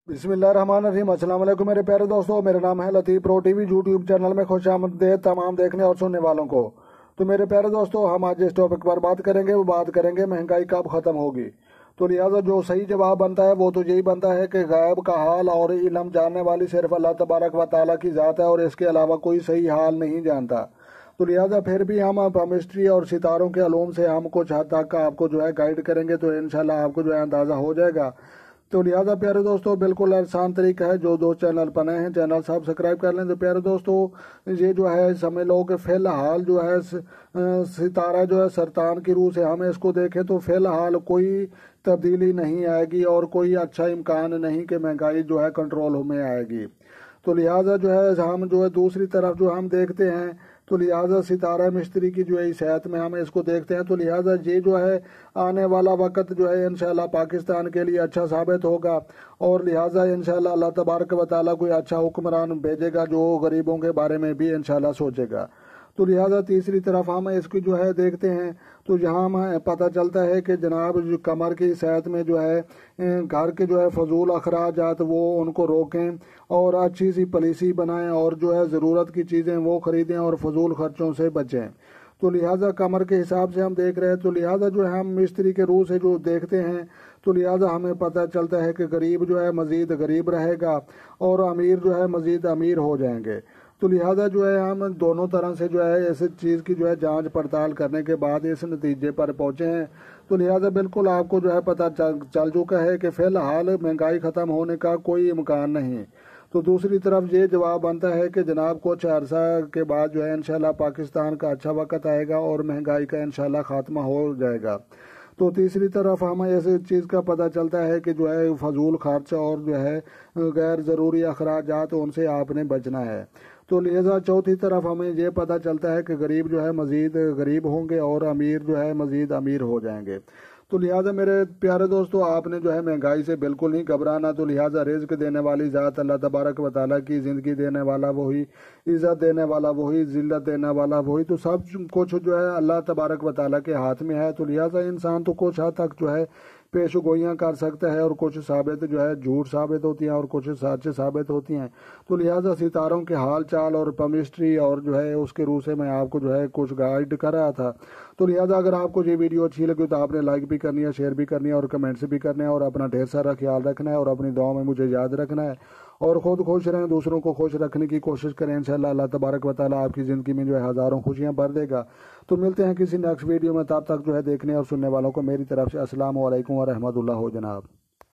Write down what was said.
बिस्मिल्लाहिर्रहमानिर्रहीम। अस्सलाम वालेकुम मेरे प्यारे दोस्तों, मेरा नाम है लतीफ़ प्रो टीवी। यूट्यूब चैनल में खुश आमदीद तमाम देखने और सुनने वालों को। तो मेरे प्यारे दोस्तों, हम आज जिस टॉपिक पर बात करेंगे वो बात करेंगे महंगाई कब ख़त्म होगी। तो लिहाजा जो सही जवाब बनता है वो तो यही बनता है कि गायब का हाल और इल्म जानने वाली सिर्फ अल्लाह तबारक व तआला की ज़ात है और इसके अलावा कोई सही हाल नहीं जानता। तो लिहाजा फिर भी हम केमिस्ट्री और सितारों के अलूम से हम कुछ हद तक आपको जो है गाइड करेंगे, तो इंशाल्लाह आपको जो है अंदाज़ा हो जाएगा। तो लिहाजा प्यारे दोस्तों, बिल्कुल आसान तरीका है। जो दोस्त चैनल पर नए हैं चैनल सब्सक्राइब कर लें। तो प्यारे दोस्तों, ये जो है समझ लो कि फिलहाल जो है सितारा जो है सरतान की रूह से हम इसको देखें तो फिलहाल कोई तब्दीली नहीं आएगी और कोई अच्छा इम्कान नहीं कि महंगाई जो है कंट्रोल में आएगी। तो लिहाजा जो है हम जो है दूसरी तरफ जो हम देखते हैं, तो लिहाजा सितारा मिस्त्री की जो है इस हैत में हम इसको देखते हैं। तो लिहाजा ये जो है आने वाला वक्त जो है इंशाल्लाह पाकिस्तान के लिए अच्छा साबित होगा और लिहाजा इंशाल्लाह अल्लाह तबारक व तआला कोई अच्छा हुक्मरान भेजेगा जो गरीबों के बारे में भी इंशाल्लाह सोचेगा। तो लिहाजा तीसरी तरफ हम इसकी जो है देखते हैं, तो यहाँ हमें पता चलता है कि जनाब जो कमर की सेहत में जो है घर के जो है फजूल अखराजात वो उनको रोकें और अच्छी सी पॉलिसी बनाएं और जो है ज़रूरत की चीज़ें वो ख़रीदें और फजूल खर्चों से बचें। तो लिहाजा कमर के हिसाब से हम देख रहे हैं। तो लिहाजा जो है हम मिस्त्री के रूह से जो देखते हैं, तो लिहाजा हमें पता चलता है कि गरीब जो है मज़ीद गरीब रहेगा और अमीर जो है मज़ीद अमीर हो जाएंगे। तो लिहाजा जो है हम दोनों तरह से जो है इस चीज़ की जो है जांच पड़ताल करने के बाद इस नतीजे पर पहुंचे हैं। तो लिहाजा बिल्कुल आपको जो है पता चल चुका है कि फ़िलहाल महंगाई ख़त्म होने का कोई इम्कान नहीं। तो दूसरी तरफ ये जवाब बनता है कि जनाब कुछ अरसा के बाद जो है इंशाल्लाह पाकिस्तान का अच्छा वक्त आएगा और महंगाई का इंशाल्लाह खात्मा हो जाएगा। तो तीसरी तरफ हमें इस चीज़ का पता चलता है कि जो है फजूल खर्च और जो है गैर ज़रूरी अखराजात उनसे आपने बचना है। तो लिहाजा चौथी तरफ हमें ये पता चलता है कि गरीब जो है मज़ीद गरीब होंगे और अमीर जो है मज़ीद अमीर हो जाएंगे। तो लिहाजा मेरे प्यारे दोस्तों, आपने जो है महंगाई से बिल्कुल नहीं घबराना। तो लिहाजा रिज़्क देने वाली ज़ात अल्लाह तबारक व तआला की, ज़िंदगी देने वाला वही, इज़्ज़त देने वाला वही, ज़िल्लत देने वाला वही। तो सब कुछ जो है अल्लाह तबारक व तआला के हाथ में है। तो लिहाजा इंसान तो कुछ हद तक जो है पेशगोइयाँ कर सकता है और कुछ साबित जो है झूठ साबित होती हैं और कुछ सच साबित होती हैं। तो लिहाजा सितारों के हाल चाल और केमिस्ट्री और जो है उसके रूह से मैं आपको जो है कुछ गाइड कर रहा था। तो लिहाजा अगर आपको ये वीडियो अच्छी लगी तो आपने लाइक भी करनी है, शेयर भी करनी है और कमेंट्स भी करने हैं और अपना ढेर सारा ख्याल रखना है और अपनी दुआओं में मुझे याद रखना है और ख़ुद खुश रहें, दूसरों को खुश रखने की कोशिश करें। इंशाल्लाह अल्लाह तबारक व तआला आपकी ज़िंदगी में जो है हज़ारों खुशियाँ भर देगा। तो मिलते हैं किसी नेक्स्ट वीडियो में, तब तक जो है देखने और सुनने वालों को मेरी तरफ से अस्सलाम वालेकुम व रहमतुल्लाह हो जनाब।